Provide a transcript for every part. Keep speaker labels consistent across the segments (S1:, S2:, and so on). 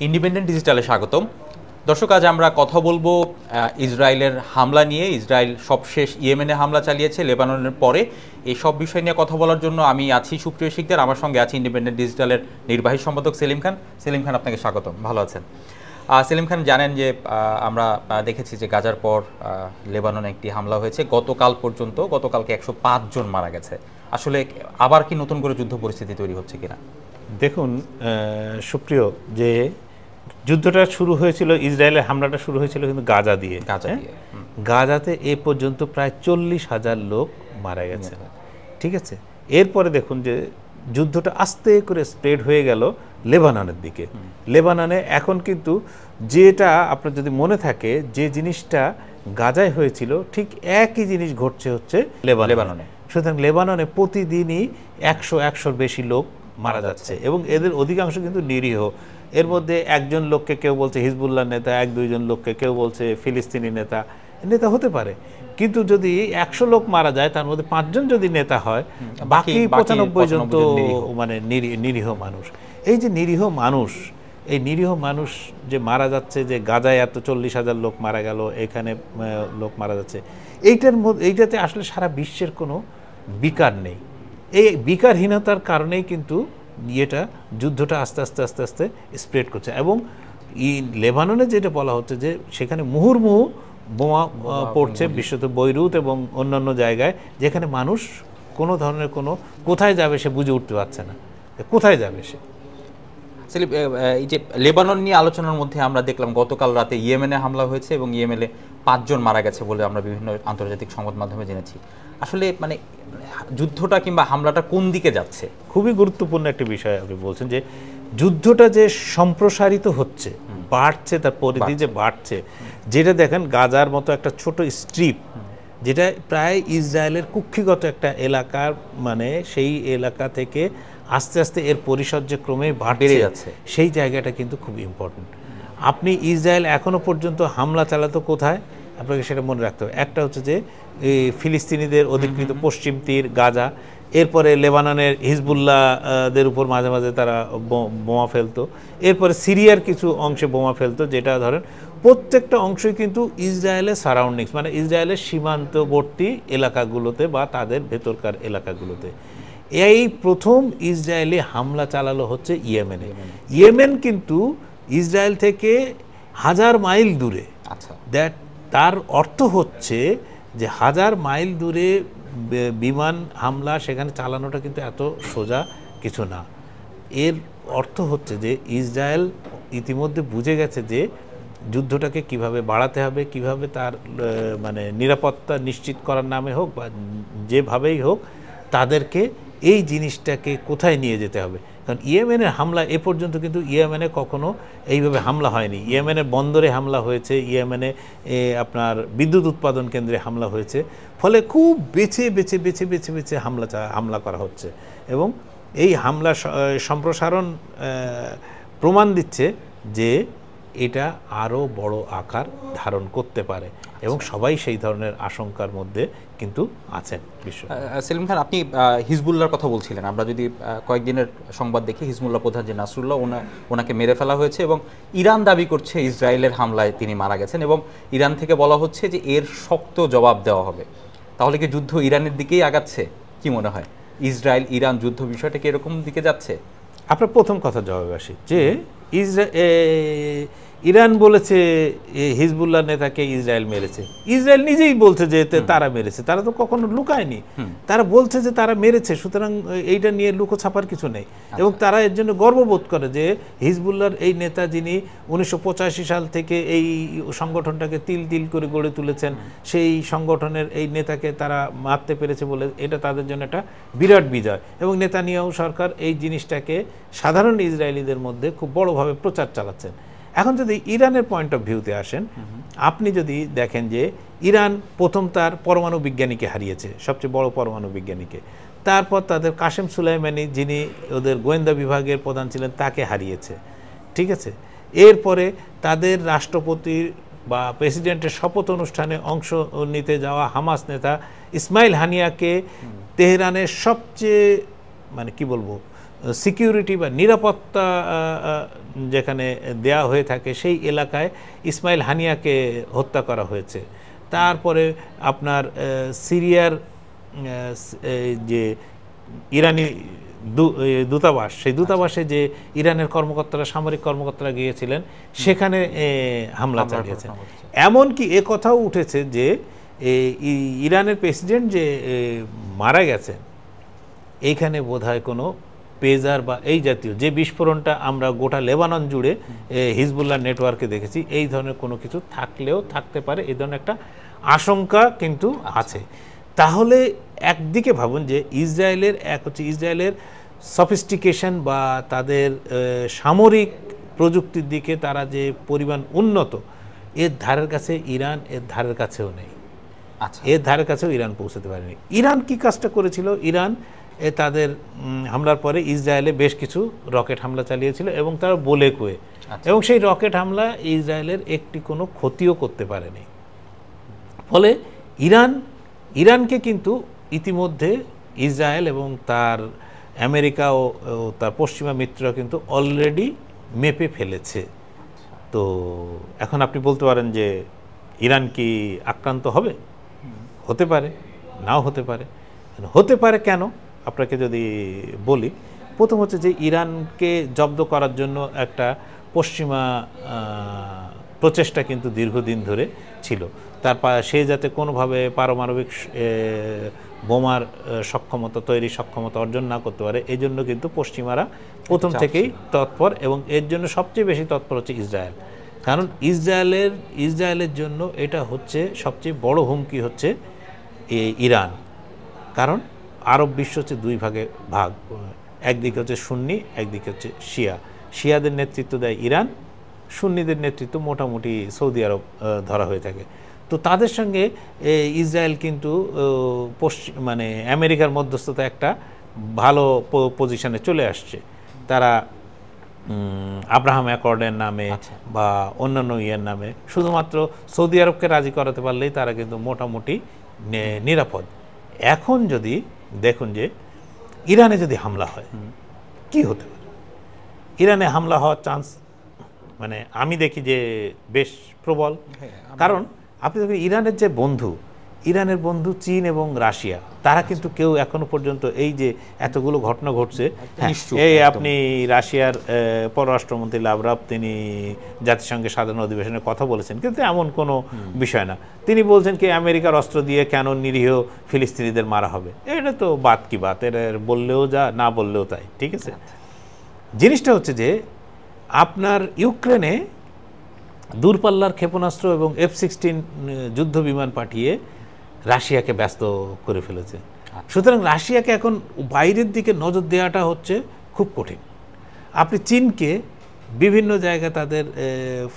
S1: Independent ডিজিটালে স্বাগতম। দর্শক, আজ আমরা কথা বলবো ইসরায়েলের হামলা নিয়ে। ইসরায়েল সবশেষ ইয়েমেনে হামলা চালিয়েছে লেবাননের পরে। এই সব বিষয় নিয়ে কথা বলার জন্য আমি আছি সুপ্রিয় শিকদার, আমার সঙ্গে আছে ইন্ডিপেন্ডেন্ট ডিজিটালের নির্বাহী সম্পাদক সেলিম খান। সেলিম খান, আপনাকে স্বাগতম। ভালো আছেন? সেলিম খান, জানেন যে আমরা দেখেছি যে গাজার পর লেবাননে একটি হামলা হয়েছে। গতকালকে 105 জন মারা গেছে। আসলে আবার কি নতুন করে যুদ্ধ পরিস্থিতি তৈরি হচ্ছে কিনা?
S2: দেখুন সুপ্রিয়, যে যুদ্ধটা শুরু হয়েছিল, ইসরায়েলের হামলাটা শুরু হয়েছিল কিন্তু গাজা দিয়ে। গাজাতে এ পর্যন্ত প্রায় 40,000 লোক মারা গেছে, ঠিক আছে। এরপরে দেখুন যে যুদ্ধটা আস্তে করে স্প্রেড হয়ে গেল লেবাননের দিকে। লেবাননে এখন কিন্তু যেটা আপনার যদি মনে থাকে, যে জিনিসটা গাজায় হয়েছিল ঠিক একই জিনিস ঘটছে হচ্ছে লেবাননে। সুতরাং লেবাননে প্রতিদিনই 100-100-র বেশি লোক মারা যাচ্ছে এবং এদের অধিকাংশ কিন্তু নিরীহ। এর মধ্যে একজন লোককে কেউ বলছে হিজবুল্লাহ নেতা, 1-2 জন লোককে কেউ বলছে ফিলিস্তিনি নেতা হতে পারে। কিন্তু যদি 100 লোক মারা যায়, তার মধ্যে 5 জন যদি নেতা হয়, বাকি 95 জন তো মানে নিরীহ মানুষ। এই যে নিরীহ মানুষ যে মারা যাচ্ছে, যে গাজায় এত 40,000 লোক মারা গেল, এখানে লোক মারা যাচ্ছে, এইটাতে আসলে সারা বিশ্বের কোনো বিকার নেই। এই বিকারহীনতার কারণেই কিন্তু যুদ্ধটা আস্তে আস্তে স্প্রেড করছে। এবং লেবাননে যেটা বলা হচ্ছে যে সেখানে মুহুর্মুহু বোমা পড়ছে, বিশেষত বৈরুত এবং অন্যান্য জায়গায়, যেখানে মানুষ কোনো ধরনের কোথায় যাবে সে বুঝে উঠতে পারছে না, কোথায় যাবে সে।
S1: এই যে লেবানন নিয়ে আলোচনার মধ্যে আমরা দেখলাম গতকাল রাতে ইয়েমেনে হামলা হয়েছে এবং ইয়েমেনে 5 জন মারা গেছে বলে আমরা বিভিন্ন আন্তর্জাতিক সংবাদ মাধ্যমে জেনেছি। আসলে মানে যুদ্ধটা কিংবা হামলাটা কোন দিকে যাচ্ছে?
S2: খুবই গুরুত্বপূর্ণ একটা বিষয় আপনি বলছেন, যে যুদ্ধটা যে সম্প্রসারিত হচ্ছে, বাড়ছে, তার পরিধি যে বাড়ছে, যেটা দেখেন গাজার মতো একটা ছোট স্ট্রিপ, যেটা প্রায় ইসরায়েলের কুক্ষিগত একটা এলাকার, মানে সেই এলাকা থেকে আস্তে আস্তে এর পরিসর যে ক্রমে বেড়ে যাচ্ছে, সেই জায়গাটা কিন্তু খুব ইম্পর্টেন্ট। আপনি ইসরায়েল এখনো পর্যন্ত হামলা চালাতো কোথায়, আপনাকে সেটা মনে রাখতে হবে। একটা হচ্ছে যে ফিলিস্তিনিদের অধিকৃত পশ্চিম তীর গাজা, এরপরে লেবাননের হিজবুল্লাহদের উপর মাঝে মাঝে তারা বোমা ফেলতো, এরপরে সিরিয়ার কিছু অংশে বোমা ফেলতো, যেটা ধরেন প্রত্যেকটা অংশই কিন্তু ইসরায়েলের সারাউন্ডিংস, মানে ইসরায়েলের সীমান্তবর্তী এলাকাগুলোতে বা তাদের ভেতরকার এলাকাগুলোতে। এই প্রথম ইসরায়েলি হামলা চালালো হচ্ছে ইয়েমেনে। ইয়েমেন কিন্তু ইসরায়েল থেকে 1000 মাইল দূরে।
S1: আচ্ছা,
S2: তার অর্থ হচ্ছে যে 1000 মাইল দূরে বিমান হামলা সেখানে চালানোটা কিন্তু এত সোজা কিছু না। এর অর্থ হচ্ছে যে ইসরায়েল ইতিমধ্যে বুঝে গেছে যে যুদ্ধটাকে কিভাবে বাড়াতে হবে, কিভাবে তার মানে নিরাপত্তা নিশ্চিত করার নামে হোক বা যেভাবেই হোক, তাদেরকে এই জিনিসটাকে কোথায় নিয়ে যেতে হবে। কারণ ইয়েমেনের হামলা এ পর্যন্ত কিন্তু ইয়েমেনে কখনো এইভাবে হামলা হয়নি। ইয়েমেনের বন্দরে হামলা হয়েছে, ইয়েমেনে আপনার বিদ্যুৎ উৎপাদন কেন্দ্রে হামলা হয়েছে, ফলে খুব বেছে বেছে হামলা করা হচ্ছে। এবং এই হামলা সম্প্রসারণ প্রমাণ দিচ্ছে যে এটা আরও বড় আকার ধারণ করতে পারে এবং সবাই সেই ধরনের আশঙ্কার মধ্যে কিন্তু আছেন বিশ্ব।
S1: সেলিম খান, আপনি হিজবুল্লাহর কথা বলছিলেন। আমরা যদি কয়েকদিনের সংবাদ দেখি, হিজবুল্লাহ প্রধান যে নাসরুল্লাহ, ওনাকে মেরে ফেলা হয়েছে এবং ইরান দাবি করছে ইসরায়েলের হামলায় তিনি মারা গেছেন এবং ইরান থেকে বলা হচ্ছে যে এর শক্ত জবাব দেওয়া হবে। তাহলে কি যুদ্ধ ইরানের দিকেই আগাচ্ছে? কি মনে হয়, ইসরায়েল ইরান যুদ্ধ বিষয়টা কি এরকম দিকে যাচ্ছে?
S2: আপনার প্রথম কথা জবাবে আসি যে ইরান বলেছে হিজবুল্লাহ নেতাকে ইসরায়েল মেরেছে। ইসরায়েল নিজেই বলছে যে তারা মেরেছে, তারা তো কখনো লুকায়নি, তারা বলছে যে তারা মেরেছে। সুতরাং এইটা নিয়ে লুকোছাপার কিছু নেই এবং তারা এর জন্য গর্ববোধ করে যে হিজবুল্লাহর এই নেতা, যিনি 1985 সাল থেকে এই সংগঠনটাকে তিল তিল করে গড়ে তুলেছেন, সেই সংগঠনের এই নেতাকে তারা মারতে পেরেছে বলে এটা তাদের জন্য একটা বিরাট বিজয়। এবং নেতানিয়াহু সরকার এই জিনিসটাকে সাধারণ ইসরায়েলিদের মধ্যে খুব বড়ভাবে প্রচার চালাচ্ছেন। এখন যদি ইরানের পয়েন্ট অফ ভিউতে আসেন, আপনি যদি দেখেন যে ইরান প্রথম তার পরমাণু বিজ্ঞানীকে হারিয়েছে, সবচেয়ে বড় পরমাণু বিজ্ঞানীকে। তারপর তাদের কাসেম সুলাইমানি, যিনি ওদের গোয়েন্দা বিভাগের প্রধান ছিলেন, তাকে হারিয়েছে, ঠিক আছে। এরপরে তাদের রাষ্ট্রপতির বা প্রেসিডেন্টের শপথ অনুষ্ঠানে অংশ নিতে যাওয়া হামাস নেতা ইসমাইল হানিয়াকে তেহরানের সবচেয়ে মানে কি বলবো সিকিউরিটি বা নিরাপত্তা যেখানে দেয়া হয়ে থাকে সেই এলাকায় ইসমাইল হানিয়াকে হত্যা করা হয়েছে। তারপরে আপনার সিরিয়ার যে ইরানি দূতাবাস, সেই দূতাবাসে যে ইরানের কর্মকর্তারা, সামরিক কর্মকর্তারা গিয়েছিলেন, সেখানে হামলা চালিয়েছেন। এমনকি এ কথাও উঠেছে যে ইরানের প্রেসিডেন্ট যে মারা গেছেন, এইখানে বোধহয় কোনো পেজার বা এই জাতীয় যে বিস্ফোরণটা আমরা গোটা লেবানন জুড়ে হিজবুল্লাহ নেটওয়ার্কে দেখেছি, এই ধরনের কোনো কিছু থাকলেও থাকতে পারে, এই ধরনের একটা আশঙ্কা কিন্তু আছে। তাহলে একদিকে ভাবুন যে ইসরায়েলের ইসরায়েলের সফিস্টিকেশন বা তাদের সামরিক প্রযুক্তির দিকে তারা যে পরিমাণ উন্নত, এর ধারের কাছে ইরান এর ধারের কাছেও নেই। এর ধারের কাছেও ইরান পৌঁছাতে পারেনি। ইরান কি কাজটা করেছিল? ইরান তাদের হামলার পরে ইসরায়েলে বেশ কিছু রকেট হামলা চালিয়েছিল এবং তারা বলে কয়ে, এবং সেই রকেট হামলা ইসরায়েলের একটি কোনো ক্ষতিও করতে পারেনি। ফলে ইরানকে কিন্তু ইতিমধ্যে ইসরায়েল এবং তার আমেরিকা ও তার পশ্চিমা মিত্ররা কিন্তু অলরেডি মেপে ফেলেছে। তো এখন আপনি বলতে পারেন যে ইরান কি আক্রান্ত হবে? হতে পারে, নাও হতে পারে। হতে পারে কেন আপনাকে যদি বলি, প্রথম হচ্ছে যে ইরানকে জব্দ করার জন্য একটা পশ্চিমা প্রচেষ্টা কিন্তু দীর্ঘদিন ধরে ছিল। সে যাতে কোনোভাবে পারমাণবিক বোমার সক্ষমতা তৈরির সক্ষমতা অর্জন না করতে পারে, এই জন্য কিন্তু পশ্চিমারা প্রথম থেকেই তৎপর, এবং এর জন্য সবচেয়ে বেশি তৎপর হচ্ছে ইসরায়েল। কারণ ইসরায়েলের জন্য এটা হচ্ছে সবচেয়ে বড় হুমকি হচ্ছে ইরান। কারণ আরব বিশ্ব হচ্ছে দুই ভাগে ভাগ, একদিকে হচ্ছে সুন্নি, একদিকে হচ্ছে শিয়া। শিয়াদের নেতৃত্ব দেয় ইরান, সুন্নিদের নেতৃত্ব মোটামুটি সৌদি আরব ধরা হয়ে থাকে। তো তাদের সঙ্গে ইসরায়েল কিন্তু মানে আমেরিকার মধ্যস্থতা একটা ভালো পজিশনে চলে আসছে। তারা আব্রাহাম অ্যাকর্ডের নামে বা অন্যান্য ইয়ের নামে শুধুমাত্র সৌদি আরবকে রাজি করাতে পারলেই তারা কিন্তু মোটামুটি নিরাপদ। এখন যদি দেখুন যে ইরানে যদি হামলা হয়, কি হতে পারে? ইরানে হামলা হওয়ার চান্স মানে আমি দেখি যে বেশ প্রবল। কারণ আপনি দেখেন ইরানের বন্ধু চীন এবং রাশিয়া, তারা কিন্তু কেউ এখনো পর্যন্ত এই যে এতগুলো ঘটনা ঘটছে, এই আপনি রাশিয়ার পররাষ্ট্রমন্ত্রী লাভরভ তিনি জাতিসংঘের সাধারণ অধিবেশনে কথা বলেছেন, কিন্তু এমন কোনো বিষয় না। তিনি বলছেন কি আমেরিকার অস্ত্র দিয়ে কেন নিরীহ ফিলিস্তিনিদের মারা হবে, এটা তো বাত কি বাত, এর বললেও যা, না বললেও তাই। ঠিক আছে, জিনিসটা হচ্ছে যে আপনার ইউক্রেনে দূরপাল্লার ক্ষেপণাস্ত্র এবং F-16 যুদ্ধ বিমান পাঠিয়ে রাশিয়াকে ব্যস্ত করে ফেলেছে। সুতরাং রাশিয়াকে এখন বাইরের দিকে নজর দেওয়াটা হচ্ছে খুব কঠিন। আপনি চীনকে বিভিন্ন জায়গায় তাদের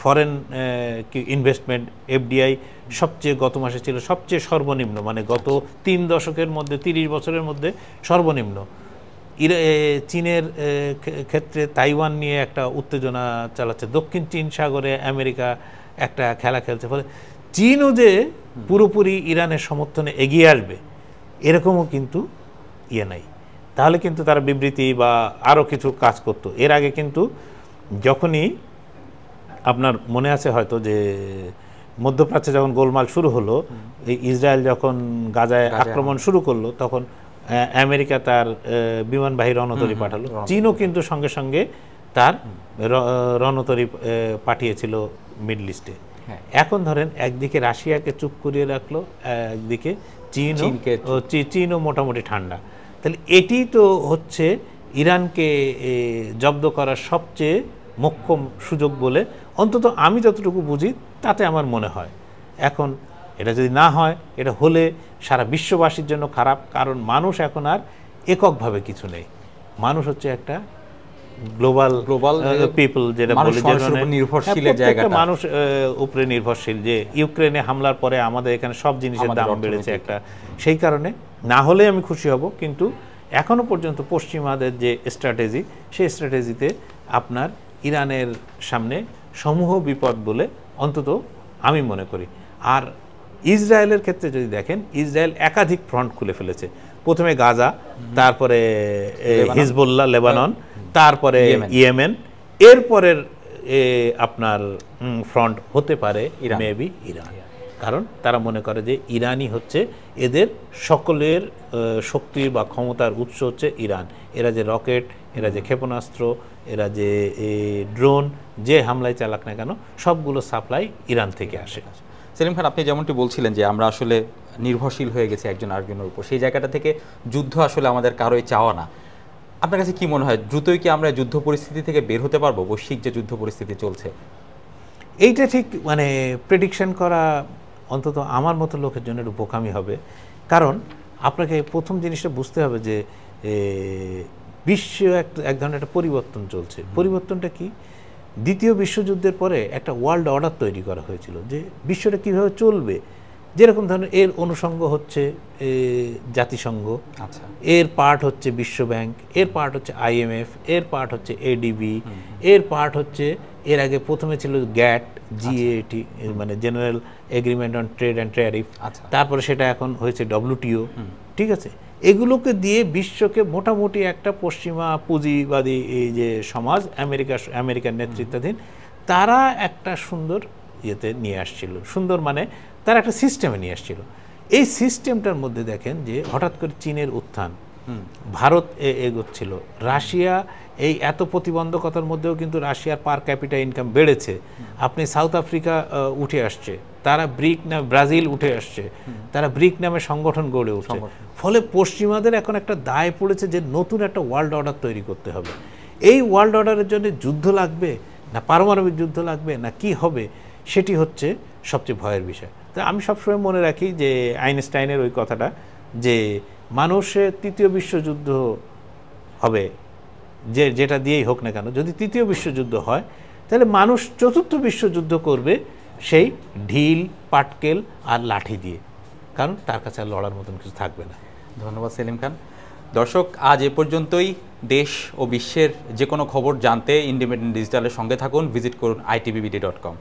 S2: ফরেন ইনভেস্টমেন্ট FDI সবচেয়ে গত মাসে ছিল সবচেয়ে সর্বনিম্ন, মানে গত 3 দশকের মধ্যে 30 বছরের মধ্যে সর্বনিম্ন। চীনের ক্ষেত্রে তাইওয়ান নিয়ে একটা উত্তেজনা চালাচ্ছে, দক্ষিণ চীন সাগরে আমেরিকা একটা খেলা খেলছে। ফলে চীনও যে পুরোপুরি ইরানের সমর্থনে এগিয়ে আসবে এরকমও কিন্তু নাই। তাহলে কিন্তু তারা বিবৃতি বা আরও কিছু কাজ করতো। এর আগে কিন্তু যখনই আপনার মনে আছে হয়তো যে মধ্যপ্রাচ্যে যখন গোলমাল শুরু হলো, এই ইসরায়েল যখন গাজায় আক্রমণ শুরু করলো, তখন আমেরিকা তার বিমানবাহী রণতরী পাঠালো। চীনও কিন্তু সঙ্গে সঙ্গে তার রণতরী পাঠিয়েছিল মিডল ইস্টে। এখন ধরেন একদিকে রাশিয়াকে চুপ করিয়ে রাখলো, একদিকে চীনও মোটামুটি ঠান্ডা। তাহলে এটি তো হচ্ছে ইরানকে জব্দ করার সবচেয়ে মোক্ষম সুযোগ বলে অন্তত আমি যতটুকু বুঝি তাতে আমার মনে হয়। এখন এটা যদি না হয়, এটা হলে সারা বিশ্ববাসীর জন্য খারাপ। কারণ মানুষ এখন আর এককভাবে কিছু নেই, মানুষ হচ্ছে একটা গ্লোবাল পিপল, যেটা বলি মানুষ উপরে নির্ভরশীল। যে ইউক্রেনে হামলার পরে আমাদের এখানে সব জিনিসের দাম বেড়েছে একটা, সেই কারণে না হলে আমি খুশি হব। কিন্তু এখনো পর্যন্ত পশ্চিমাদের যে স্ট্র্যাটেজি, সেই স্ট্র্যাটেজিতে আপনার ইরানের সামনে সমূহ বিপদ বলে অন্তত আমি মনে করি। আর ইসরায়েলের ক্ষেত্রে যদি দেখেন, ইসরায়েল একাধিক ফ্রন্ট খুলে ফেলেছে। প্রথমে গাজা, তারপরে হিজবুল্লাহ লেবানন, তারপরে ইয়েমেন, এরপরের আপনার ফ্রন্ট হতে পারে মেবি ইরান। কারণ তারা মনে করে যে ইরানই হচ্ছে এদের সকলের শক্তির বা ক্ষমতার উৎস হচ্ছে ইরান। এরা যে রকেট, এরা যে ক্ষেপণাস্ত্র, এরা যে ড্রোন, যে হামলায় চালাক না কেন সবগুলো সাপ্লাই ইরান থেকে আসে।
S1: সেলিম খান, আপনি যেমনটি বলছিলেন যে আমরা আসলে নির্ভরশীল হয়ে গেছি একজন আরেকজনের উপর, সেই জায়গাটা থেকে যুদ্ধ আসলে আমাদের কারোই চাওয়া না। আপনার কাছে কি মনে হয় দ্রুতই কি আমরা যুদ্ধ পরিস্থিতি থেকে বের হতে পারবো? বৈশ্বিক যে যুদ্ধ পরিস্থিতি চলছে,
S2: এইটা ঠিক মানে প্রেডিকশন করা অন্তত আমার মতো লোকের জন্য একটু বোকামি হবে। কারণ আপনাকে প্রথম জিনিসটা বুঝতে হবে যে বিশ্ব এক ধরনের একটা পরিবর্তন চলছে। পরিবর্তনটা কি? দ্বিতীয় বিশ্বযুদ্ধের পরে একটা ওয়ার্ল্ড অর্ডার তৈরি করা হয়েছিল যে বিশ্বটা কীভাবে চলবে। যেরকম ধরনের এর অনুষঙ্গ হচ্ছে জাতিসংঘ, আচ্ছা, এর পার্ট হচ্ছে বিশ্ব ব্যাংক, এর পার্ট হচ্ছে IMF, এর পার্ট হচ্ছে ADB, এর পার্ট হচ্ছে এর আগে প্রথমে ছিল গ্যাট, GATT মানে general agreement on trade and tariff, তারপরে সেটা এখন হয়েছে WTO। ঠিক আছে, এগুলোকে দিয়ে বিশ্বকে মোটামুটি একটা পশ্চিমা পুঁজিবাদী এই যে সমাজ, আমেরিকার নেতৃত্বাধীন, তারা একটা সুন্দর ইয়েতে নিয়ে আসছিল। সুন্দর মানে তারা একটা সিস্টেমে নিয়ে আসছিল। এই সিস্টেমটার মধ্যে দেখেন যে হঠাৎ করে চীনের উত্থান, ভারত এগোচ্ছিল, রাশিয়া এই এত প্রতিবন্ধকতার মধ্যেও কিন্তু রাশিয়ার পার ক্যাপিটা ইনকাম বেড়েছে। আপনি সাউথ আফ্রিকা উঠে আসছে, তারা ব্রিক নামে, ব্রাজিল উঠে আসছে, তারা ব্রিক নামে সংগঠন গড়ে উঠছে। ফলে পশ্চিমাদের এখন একটা দায় পড়েছে যে নতুন একটা ওয়ার্ল্ড অর্ডার তৈরি করতে হবে। এই ওয়ার্ল্ড অর্ডারের জন্য যুদ্ধ লাগবে না পারমাণবিক যুদ্ধ লাগবে না কি হবে, সেটি হচ্ছে সবচেয়ে ভয়ের বিষয়। তো আমি সবসময় মনে রাখি যে আইনস্টাইনের ওই কথাটা যে মানুষের তৃতীয় বিশ্বযুদ্ধ হবে, যেটা দিয়েই হোক না কেন, যদি তৃতীয় বিশ্বযুদ্ধ হয় তাহলে মানুষ চতুর্থ বিশ্বযুদ্ধ করবে সেই ঢিল, পাটকেল আর লাঠি দিয়ে, কারণ তার কাছে আর লড়ার মতন কিছু থাকবে না।
S1: ধন্যবাদ সেলিম খান। দর্শক, আজ এ পর্যন্তই। দেশ ও বিশ্বের যে কোনো খবর জানতে ইন্ডিপেন্ডেন্ট ডিজিটালের সঙ্গে থাকুন। ভিজিট করুন itbbt.com।